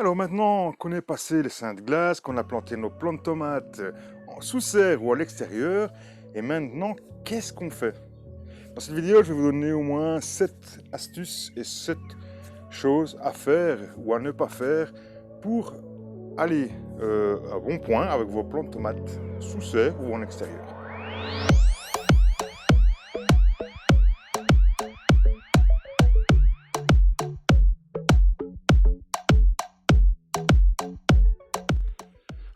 Alors maintenant qu'on est passé les seins de glace, qu'on a planté nos plants de tomates en sous serre ou à l'extérieur, et maintenant, qu'est-ce qu'on fait? Dans cette vidéo, je vais vous donner au moins 7 astuces et 7 choses à faire ou à ne pas faire pour aller à bon point avec vos plants de tomates sous serre ou en extérieur.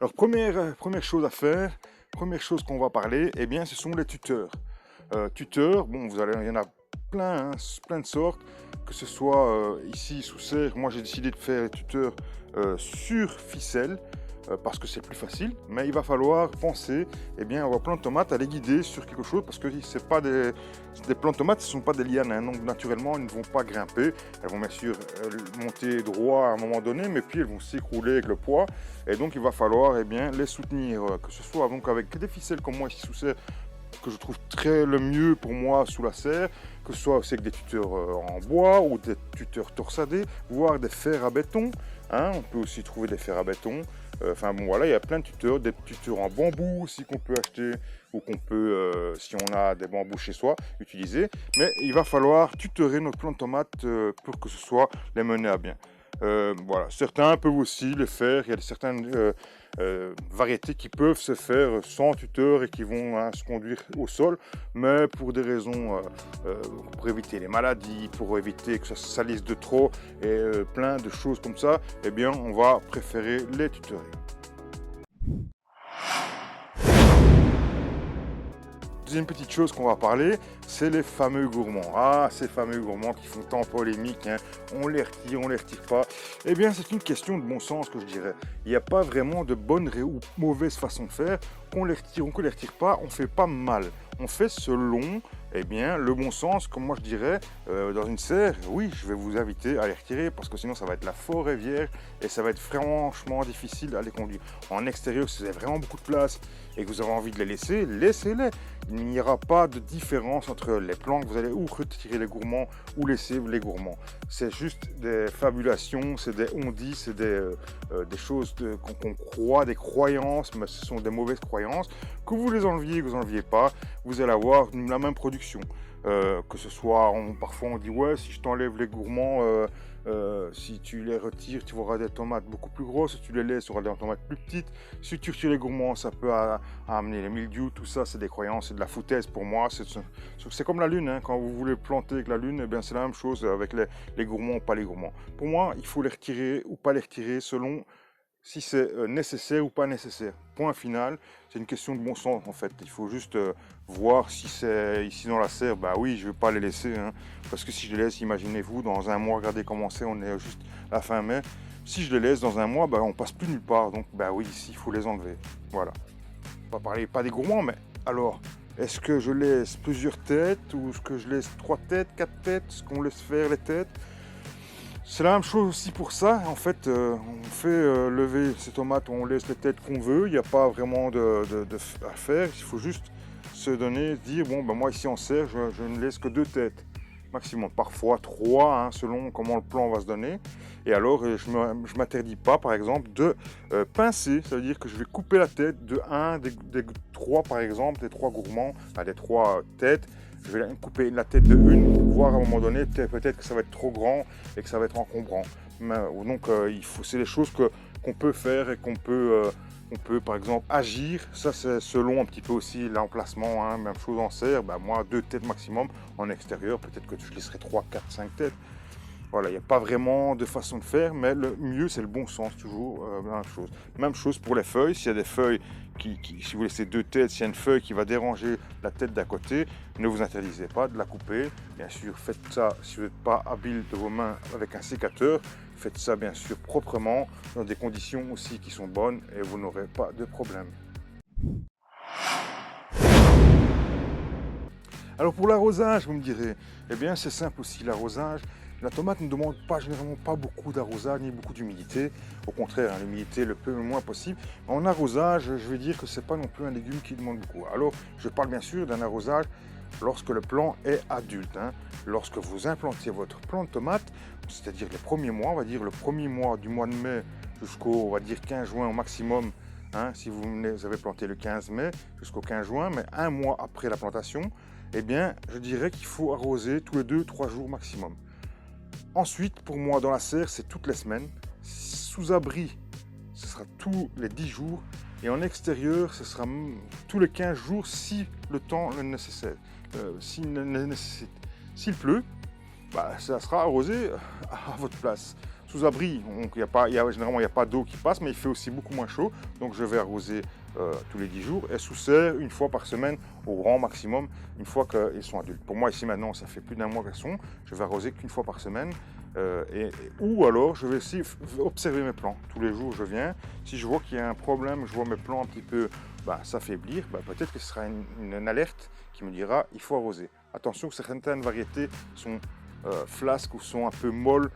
Alors première chose à faire, première chose qu'on va parler, eh bien ce sont les tuteurs. Tuteurs, bon il y en a plein, hein, plein de sortes, que ce soit ici sous serre, moi j'ai décidé de faire les tuteurs sur ficelle, parce que c'est plus facile, mais il va falloir penser à vos plants de tomates, à les guider sur quelque chose, parce que c'est pas des plants de tomates, ce ne sont pas des lianes, hein, donc naturellement ils ne vont pas grimper, elles vont bien sûr monter droit à un moment donné, mais puis elles vont s'écrouler avec le poids, et donc il va falloir les soutenir, que ce soit donc avec des ficelles comme moi ici sous serre, que je trouve très le mieux pour moi sous la serre, que ce soit aussi avec des tuteurs en bois ou des tuteurs torsadés, voire des fers à béton, hein, on peut aussi trouver des fers à béton. Enfin bon voilà, il y a plein de tuteurs, des tuteurs en bambou aussi qu'on peut acheter ou qu'on peut, si on a des bambous chez soi, utiliser. Mais il va falloir tutorer notre plant de tomates pour que ce soit les mener à bien. Voilà, certains peuvent aussi le faire, il y a certaines variétés qui peuvent se faire sans tuteur et qui vont se conduire au sol, mais pour des raisons, pour éviter les maladies, pour éviter que ça se salisse de trop et plein de choses comme ça, eh bien on va préférer les tutorer. Deuxième petite chose qu'on va parler, c'est les fameux gourmands. Ah, ces fameux gourmands qui font tant polémique, hein. On les retire pas. Eh bien, c'est une question de bon sens que je dirais. Il n'y a pas vraiment de bonne ou mauvaise façon de faire. Qu'on les retire ou qu'on les retire pas, on fait pas mal. On fait selon le bon sens, comme moi je dirais, dans une serre, oui, je vais vous inviter à les retirer parce que sinon ça va être la forêt vierge et ça va être franchement difficile à les conduire. En extérieur, si vous avez vraiment beaucoup de place et que vous avez envie de les laisser, laissez-les. Il n'y aura pas de différence entre les plants que vous allez ou retirer les gourmands ou laisser les gourmands. C'est juste des fabulations, c'est des on-dit, c'est des choses qu'on croit, des croyances, mais ce sont des mauvaises croyances. Que vous les enleviez, que vous n'enleviez pas, vous allez avoir la même production. Que ce soit, parfois on dit ouais, si je t'enlève les gourmands, si tu les retires, tu auras des tomates beaucoup plus grosses. Si tu les laisses, tu auras des tomates plus petites. Si tu retires les gourmands, ça peut amener les mildiou. Tout ça, c'est des croyances, c'est de la foutaise pour moi. C'est comme la lune, hein. Quand vous voulez planter avec la lune, c'est la même chose avec les gourmands ou pas les gourmands. Pour moi, il faut les retirer ou pas les retirer selon si c'est nécessaire ou pas nécessaire. Point final, c'est une question de bon sens en fait. Il faut juste voir si c'est ici dans la serre, bah oui, je ne vais pas les laisser, hein, parce que si je les laisse, imaginez-vous, dans un mois, regardez comment c'est, on est juste à la fin mai. Si je les laisse dans un mois, on passe plus nulle part, donc oui, ici, il faut les enlever. Voilà. On va parler pas des gourmands, mais alors, est-ce que je laisse plusieurs têtes ou est-ce que je laisse 3 têtes, 4 têtes, est-ce qu'on laisse faire les têtes? C'est la même chose aussi pour ça. En fait, on fait lever ces tomates, on laisse les têtes qu'on veut. Il n'y a pas vraiment à faire. Il faut juste se donner, se dire, bon, moi ici en serre, je ne laisse que 2 têtes maximum. Parfois 3, hein, selon comment le plan va se donner. Et alors, je ne m'interdis pas, par exemple, de pincer. Ça veut dire que je vais couper la tête de des 3, par exemple, des 3 gourmands, des 3 têtes. Je vais couper la tête de une, voir à un moment donné, peut-être que ça va être trop grand et que ça va être encombrant. Donc, c'est des choses qu'on peut faire et qu'on peut, par exemple, agir. Ça, c'est selon un petit peu aussi l'emplacement, hein. Même chose en serre, moi, 2 têtes maximum. En extérieur, peut-être que je laisserai 3, 4, 5 têtes. Voilà, il n'y a pas vraiment de façon de faire, mais le mieux, c'est le bon sens, toujours, même chose. Même chose pour les feuilles, s'il y a des feuilles si vous laissez 2 têtes, s'il y a une feuille qui va déranger la tête d'à côté, ne vous interdisez pas de la couper. Bien sûr, faites ça, si vous n'êtes pas habile de vos mains avec un sécateur, faites ça bien sûr proprement, dans des conditions aussi qui sont bonnes et vous n'aurez pas de problème. Alors pour l'arrosage, vous me direz, c'est simple aussi, l'arrosage. La tomate ne demande généralement pas beaucoup d'arrosage ni beaucoup d'humidité. Au contraire, hein, l'humidité le moins possible. En arrosage, je vais dire que ce n'est pas non plus un légume qui demande beaucoup. Alors, je parle bien sûr d'un arrosage lorsque le plant est adulte, hein. Lorsque vous implantez votre plant de tomate, c'est-à-dire les premiers mois, on va dire le premier mois du mois de mai jusqu'au, on va dire, 15 juin au maximum. Hein, si vous avez planté le 15 mai jusqu'au 15 juin, mais un mois après la plantation, eh bien, je dirais qu'il faut arroser tous les 2-3 jours maximum. Ensuite, pour moi, dans la serre, c'est toutes les semaines. Sous abri, ce sera tous les 10 jours. Et en extérieur, ce sera tous les 15 jours si le temps le nécessaire. S'il pleut, bah, ça sera arrosé à votre place. Sous abri, donc généralement il n'y a pas d'eau qui passe, mais il fait aussi beaucoup moins chaud. Donc je vais arroser tous les 10 jours. Et sous serre, une fois par semaine, au grand maximum, une fois qu'ils sont adultes. Pour moi, ici maintenant, ça fait plus d'un mois qu'elles sont. Je vais arroser qu'une fois par semaine. Ou alors, je vais aussi observer mes plants. Tous les jours, je viens. Si je vois qu'il y a un problème, je vois mes plants un petit peu s'affaiblir, peut-être que ce sera une alerte qui me dira il faut arroser. Attention, certaines variétés sont flasques ou sont un peu molles,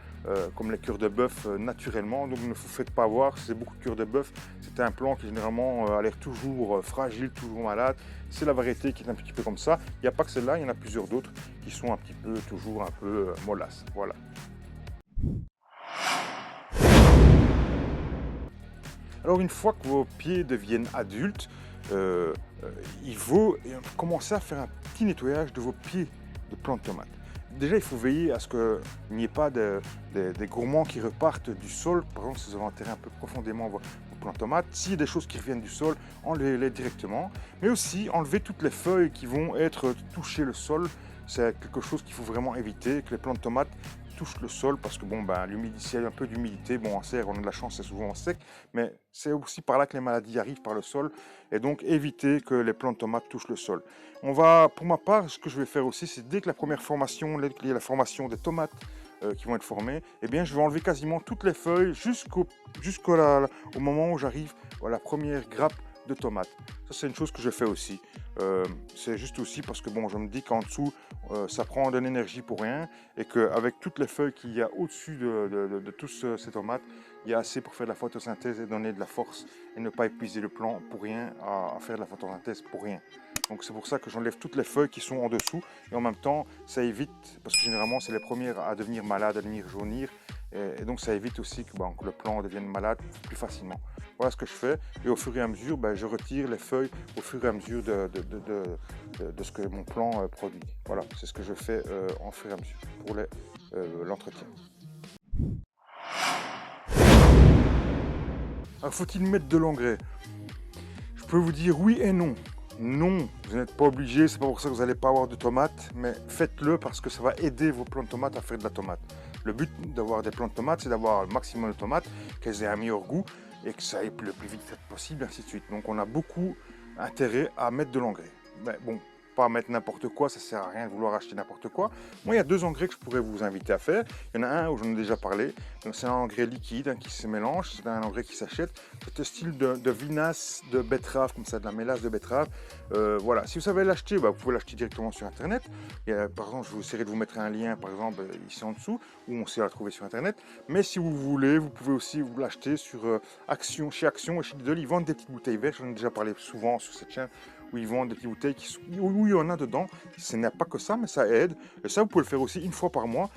comme les cœurs de bœuf naturellement, donc ne vous faites pas voir. C'est beaucoup de cœurs de bœuf, c'est un plant qui généralement a l'air toujours fragile, toujours malade. C'est la variété qui est un petit peu comme ça. Il n'y a pas que celle-là, il y en a plusieurs d'autres qui sont un petit peu toujours un peu mollasses. Voilà. Alors une fois que vos pieds deviennent adultes, il faut commencer à faire un petit nettoyage de vos pieds de plantes de tomates. Déjà, il faut veiller à ce qu'il n'y ait pas des gourmands qui repartent du sol. Par exemple, si vous avez enterré un peu profondément vos plantes de tomates, s'il y a des choses qui reviennent du sol, enlevez-les directement. Mais aussi, enlevez toutes les feuilles qui vont être toucher le sol. C'est quelque chose qu'il faut vraiment éviter, que les plantes de tomates touchent le sol, parce que s'il y a un peu d'humidité, en serre, on a de la chance, c'est souvent sec, mais c'est aussi par là que les maladies arrivent, par le sol, et donc éviter que les plantes de tomates touchent le sol. Pour ma part, ce que je vais faire aussi, c'est dès que la première formation, il y a la formation des tomates qui vont être formées, eh bien je vais enlever quasiment toutes les feuilles jusqu'au moment où j'arrive à la première grappe de tomates. Ça, c'est une chose que je fais aussi. C'est juste aussi parce que je me dis qu'en dessous, ça prend de l'énergie pour rien, et qu'avec toutes les feuilles qu'il y a au-dessus de tous ces tomates, il y a assez pour faire de la photosynthèse et donner de la force, et ne pas épuiser le plant pour rien, à faire de la photosynthèse pour rien. Donc c'est pour ça que j'enlève toutes les feuilles qui sont en dessous, et en même temps ça évite, parce que généralement c'est les premières à devenir malades, à devenir jaunir, et donc ça évite aussi que le plant devienne malade plus facilement. Voilà ce que je fais, et au fur et à mesure, je retire les feuilles au fur et à mesure de ce que mon plant produit. Voilà, c'est ce que je fais en fur et à mesure pour l'entretien. Alors, faut-il mettre de l'engrais? Je peux vous dire oui et non. Non, vous n'êtes pas obligé, c'est pas pour ça que vous n'allez pas avoir de tomates, mais faites-le parce que ça va aider vos plants de tomates à faire de la tomate. Le but d'avoir des plants de tomates, c'est d'avoir le maximum de tomates, qu'elles aient un meilleur goût et que ça aille le plus vite possible, ainsi de suite. Donc on a beaucoup intérêt à mettre de l'engrais. Mais bon, pas mettre n'importe quoi, ça sert à rien de vouloir acheter n'importe quoi. Moi, il y a 2 engrais que je pourrais vous inviter à faire. Il y en a un où j'en ai déjà parlé. C'est un engrais liquide qui se mélange. C'est un engrais qui s'achète. C'est un style de vinasse de betterave, comme ça, de la mélasse de betterave. Voilà. Si vous savez l'acheter, vous pouvez l'acheter directement sur Internet. Par exemple, je vous essaierai de vous mettre un lien, par exemple, ici en dessous, où on sait la trouver sur Internet. Mais si vous voulez, vous pouvez aussi vous l'acheter sur Action, chez Action et chez Lidl. Ils vendent des petites bouteilles vertes. J'en ai déjà parlé souvent sur cette chaîne, où ils vendent des petites bouteilles où il y en a dedans. Ce n'est pas que ça, mais ça aide. Et ça, vous pouvez le faire aussi une fois par mois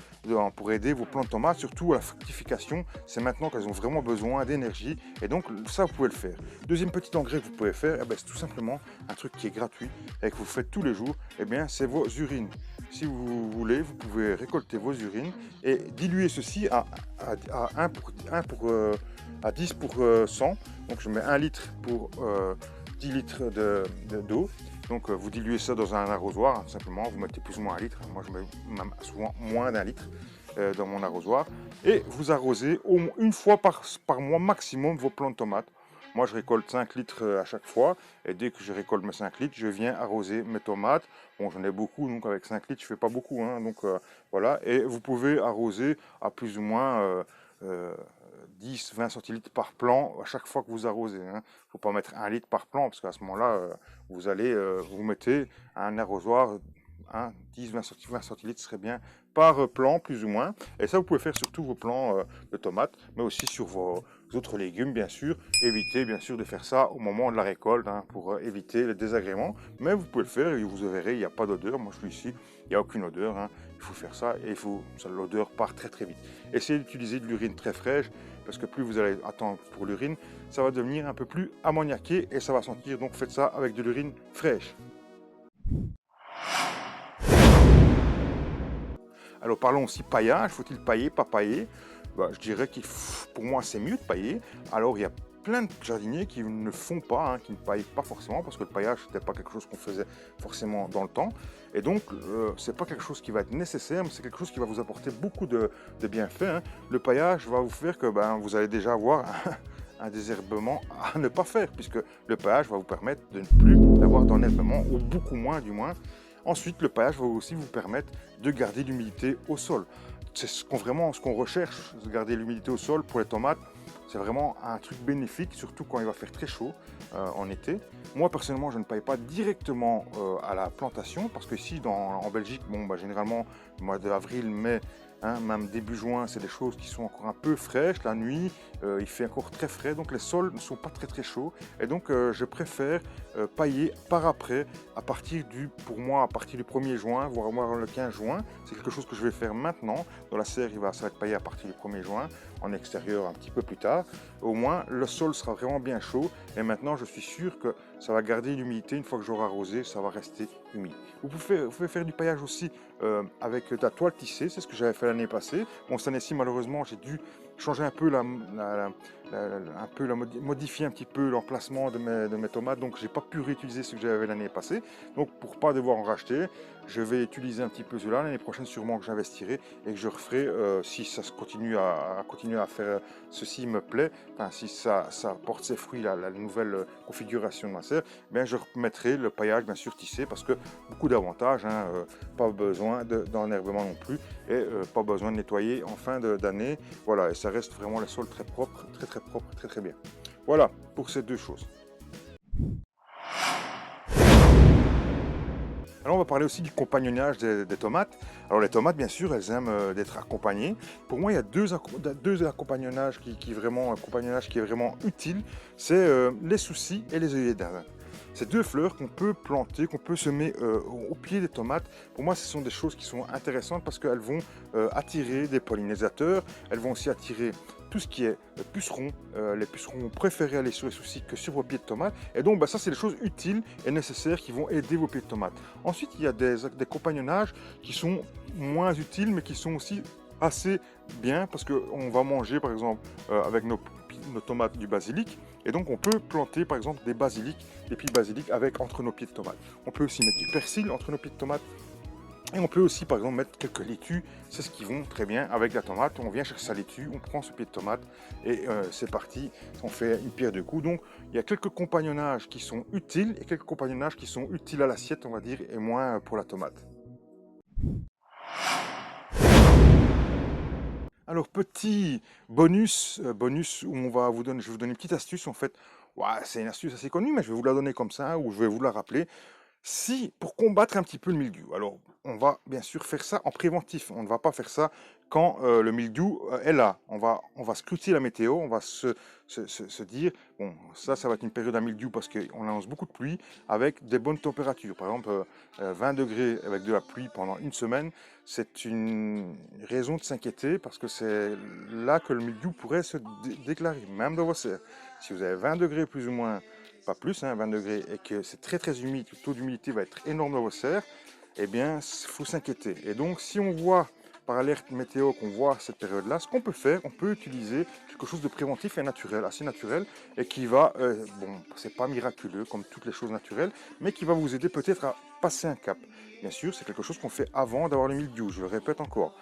pour aider vos plantes de tomates, surtout à la fructification. C'est maintenant qu'elles ont vraiment besoin d'énergie. Et donc, ça, vous pouvez le faire. Deuxième petit engrais que vous pouvez faire, c'est tout simplement un truc qui est gratuit et que vous faites tous les jours. C'est vos urines. Si vous voulez, vous pouvez récolter vos urines et diluer ceci à 10 pour 100. Donc, je mets 1 litre pour 10 litres d'eau. Donc vous diluez ça dans un arrosoir, tout simplement, vous mettez plus ou moins 1 litre. Moi je mets même souvent moins d'1 litre dans mon arrosoir. Et vous arrosez une fois par mois maximum vos plants de tomates. Moi je récolte 5 litres à chaque fois. Et dès que je récolte mes 5 litres, je viens arroser mes tomates. Bon, j'en ai beaucoup, donc avec 5 litres je fais pas beaucoup. Donc voilà, et vous pouvez arroser à plus ou moins 10-20 centilitres par plant à chaque fois que vous arrosez. Il ne faut pas mettre 1 litre par plant, parce qu'à ce moment-là, vous mettez un arrosoir, 10-20 centilitres serait bien par plant plus ou moins. Et ça, vous pouvez faire sur tous vos plants de tomates, mais aussi sur vos autres légumes, bien sûr. Évitez, bien sûr, de faire ça au moment de la récolte hein, pour éviter les désagréments. Mais vous pouvez le faire et vous verrez, il n'y a pas d'odeur. Moi, je suis ici, il n'y a aucune odeur. Hein. Il faut faire ça et l'odeur part très très vite. Essayez d'utiliser de l'urine très fraîche parce que plus vous allez attendre pour l'urine, ça va devenir un peu plus ammoniaqué et ça va sentir. Donc faites ça avec de l'urine fraîche. Alors parlons aussi paillage, faut-il pailler, pas pailler? Je dirais que pour moi c'est mieux de pailler. Alors il y a plein de jardiniers qui ne font pas, hein, qui ne paillent pas forcément parce que le paillage n'était pas quelque chose qu'on faisait forcément dans le temps. Et donc c'est pas quelque chose qui va être nécessaire, mais c'est quelque chose qui va vous apporter beaucoup de bienfaits. Hein. Le paillage va vous faire que vous allez déjà avoir un désherbement à ne pas faire puisque le paillage va vous permettre de ne plus avoir d'enherbement ou beaucoup moins du moins. Ensuite, le paillage va aussi vous permettre de garder l'humidité au sol. C'est ce qu'on recherche, garder l'humidité au sol pour les tomates. C'est vraiment un truc bénéfique, surtout quand il va faire très chaud en été. Moi, personnellement, je ne paille pas directement à la plantation parce que ici, en Belgique, généralement, le mois d'avril, mai, hein, même début juin, c'est des choses qui sont encore un peu fraîches. La nuit, il fait encore très frais, donc les sols ne sont pas très très chauds. Et donc, je préfère pailler par après, pour moi, à partir du 1er juin, voire le 15 juin. C'est quelque chose que je vais faire maintenant. Dans la serre, ça va être paillé à partir du 1er juin, en extérieur un petit peu plus tard. Au moins, le sol sera vraiment bien chaud. Et maintenant, je suis sûr que ça va garder l'humidité. Une fois que j'aurai arrosé, ça va rester humide. Vous pouvez faire du paillage aussi avec de la toile tissée. C'est ce que j'avais fait l'année passée. Bon, cette année-ci, malheureusement, j'ai dû changer un peu modifier un petit peu l'emplacement de mes tomates, donc j'ai pas pu réutiliser ce que j'avais l'année passée. Donc pour pas devoir en racheter, je vais utiliser un petit peu cela. L'année prochaine sûrement que j'investirai et que je referai si ça continue à faire ceci me plaît, enfin si ça porte ses fruits la nouvelle configuration de ma serre, bien je remettrai le paillage bien sûr tissé parce que beaucoup d'avantages, hein, pas besoin d'enherbement non plus et pas besoin de nettoyer en fin d'année. Voilà, et ça reste vraiment le sol très propre, très propre, très bien. Voilà pour ces deux choses. Alors on va parler aussi du compagnonnage des tomates. Alors les tomates, bien sûr, elles aiment d'être accompagnées. Pour moi, il y a deux accompagnonnages qui est vraiment utile. C'est les soucis et les œillets d'Inde. Ces deux fleurs qu'on peut planter, qu'on peut semer au pied des tomates, pour moi, ce sont des choses qui sont intéressantes parce qu'elles vont attirer des pollinisateurs, elles vont aussi attirer tout ce qui est pucerons. Les pucerons vont préférer aller sur les soucis que sur vos pieds de tomates. Et donc, ça, c'est des choses utiles et nécessaires qui vont aider vos pieds de tomates. Ensuite, il y a des compagnonnages qui sont moins utiles, mais qui sont aussi assez bien parce qu'on va manger, par exemple, avec nos tomates du basilic. Et donc, on peut planter, par exemple, des pieds de basilic entre nos pieds de tomates. On peut aussi mettre du persil entre nos pieds de tomates. Et on peut aussi, par exemple, mettre quelques laitues. C'est ce qui vont très bien avec la tomate. On vient chercher sa laitue, on prend ce pied de tomate et c'est parti. On fait une pierre deux coups. Donc, il y a quelques compagnonnages qui sont utiles et quelques compagnonnages qui sont utiles à l'assiette, on va dire, et moins pour la tomate. Alors, petit bonus où je vais vous donner une petite astuce. En fait, c'est une astuce assez connue, mais je vais vous la donner comme ça, ou je vais vous la rappeler. Pour combattre un petit peu le mildiou, alors on va bien sûr faire ça en préventif. On ne va pas faire ça quand le mildiou est là. On va scruter la météo, on va se dire, bon, ça va être une période à mildiou parce qu'on annonce beaucoup de pluie avec des bonnes températures. Par exemple, 20 degrés avec de la pluie pendant une semaine, c'est une raison de s'inquiéter parce que c'est là que le mildiou pourrait se déclarer, même dans vos serres. Si vous avez 20 degrés plus ou moins, pas plus, 20 degrés, et que c'est très très humide, le taux d'humidité va être énorme dans vos serres, eh bien, il faut s'inquiéter. Et donc, si on voit par alerte météo qu'on voit cette période-là, ce qu'on peut faire, on peut utiliser quelque chose de préventif et naturel, assez naturel, et qui va, c'est pas miraculeux comme toutes les choses naturelles, mais qui va vous aider peut-être à passer un cap. Bien sûr, c'est quelque chose qu'on fait avant d'avoir le mildiou, je le répète encore.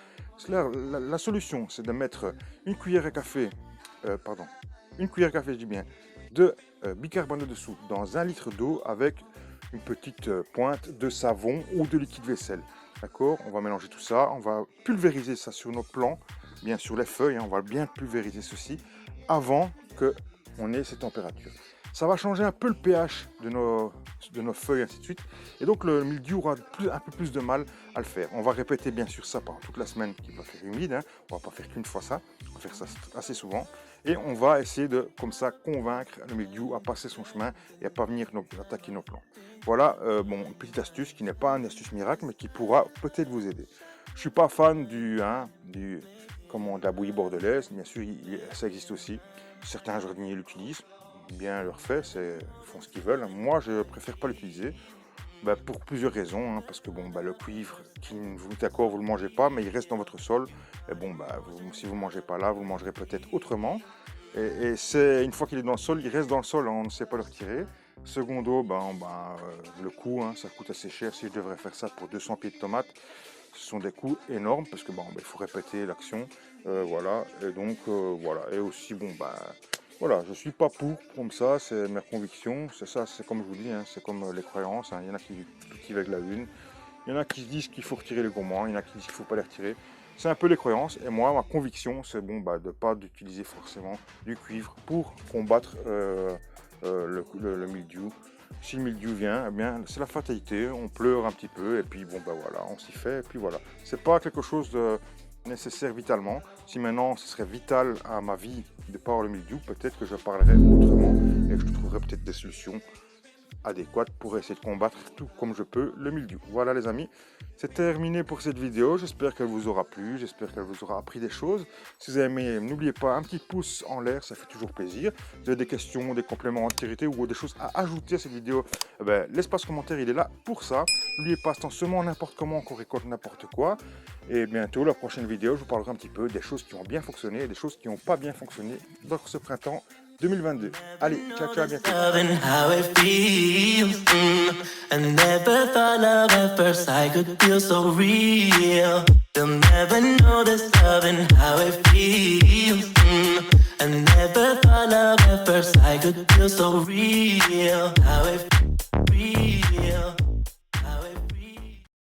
La solution, c'est de mettre une cuillère à café, je dis bien, de bicarbonate de soude dans 1 litre d'eau avec une petite pointe de savon ou de liquide vaisselle. D'accord? On va mélanger tout ça, on va pulvériser ça sur nos plants, bien sûr les feuilles, on va bien pulvériser ceci avant qu'on ait ces températures. ça va changer un peu le pH de nos feuilles, ainsi de suite. Et donc le mildiou aura un peu plus de mal à le faire. On va répéter bien sûr ça pendant toute la semaine qui va faire humide. Hein. On va pas faire qu'une fois ça, on va faire ça assez souvent. Et on va essayer de, comme ça, convaincre le mildiou à passer son chemin et à pas venir attaquer nos plants. Voilà, bon, une petite astuce qui n'est pas une astuce miracle, mais qui pourra peut-être vous aider. Je suis pas fan de la bouillie bordelaise. Bien sûr, ça existe aussi. Certains jardiniers l'utilisent. Bien leur fait, ils font ce qu'ils veulent. Moi, je préfère pas l'utiliser. Pour plusieurs raisons, hein, parce que le cuivre, vous d'accord, vous le mangez pas, mais il reste dans votre sol. Et si vous ne mangez pas là, vous le mangerez peut-être autrement. Et une fois qu'il est dans le sol, il reste dans le sol, hein, on ne sait pas le retirer. Secondo, le coût, hein, ça coûte assez cher. Si je devrais faire ça pour 200 pieds de tomates, ce sont des coûts énormes parce que il faut répéter l'action, voilà. Et donc voilà. Et aussi voilà, je suis pas pour comme ça, c'est ma conviction, c'est ça, c'est comme je vous dis, hein, c'est comme les croyances, hein. Il y en a qui cultivent avec la lune, il y en a qui se disent qu'il faut retirer les gourmands, il y en a qui disent qu'il ne faut pas les retirer. C'est un peu les croyances, et moi, ma conviction, c'est de ne pas utiliser forcément du cuivre pour combattre le mildiou. Si le mildiou vient, eh bien, c'est la fatalité, on pleure un petit peu, et puis voilà, on s'y fait, et puis voilà. C'est pas quelque chose de nécessaire vitalement. Si maintenant ce serait vital à ma vie de pas avoir le mildiou, peut-être que je parlerais autrement et que je trouverais peut-être des solutions adéquates pour essayer de combattre tout comme je peux le mildiou. Voilà les amis, c'est terminé pour cette vidéo. J'espère qu'elle vous aura plu, j'espère qu'elle vous aura appris des choses. Si vous avez aimé, n'oubliez pas un petit pouce en l'air, ça fait toujours plaisir. Si vous avez des questions, des compléments d'utilité ou des choses à ajouter à cette vidéo, l'espace commentaire il est là pour ça. N'oubliez pas, c'est en semant n'importe comment qu'on récolte n'importe quoi. Et bientôt, la prochaine vidéo, je vous parlerai un petit peu des choses qui ont bien fonctionné et des choses qui n'ont pas bien fonctionné dans ce printemps 2022. Allez, ciao, ciao, à bientôt. And never thought love at first I could feel so real. They'll never know this love and how it feels. And never thought love at first I could feel so real. How it real.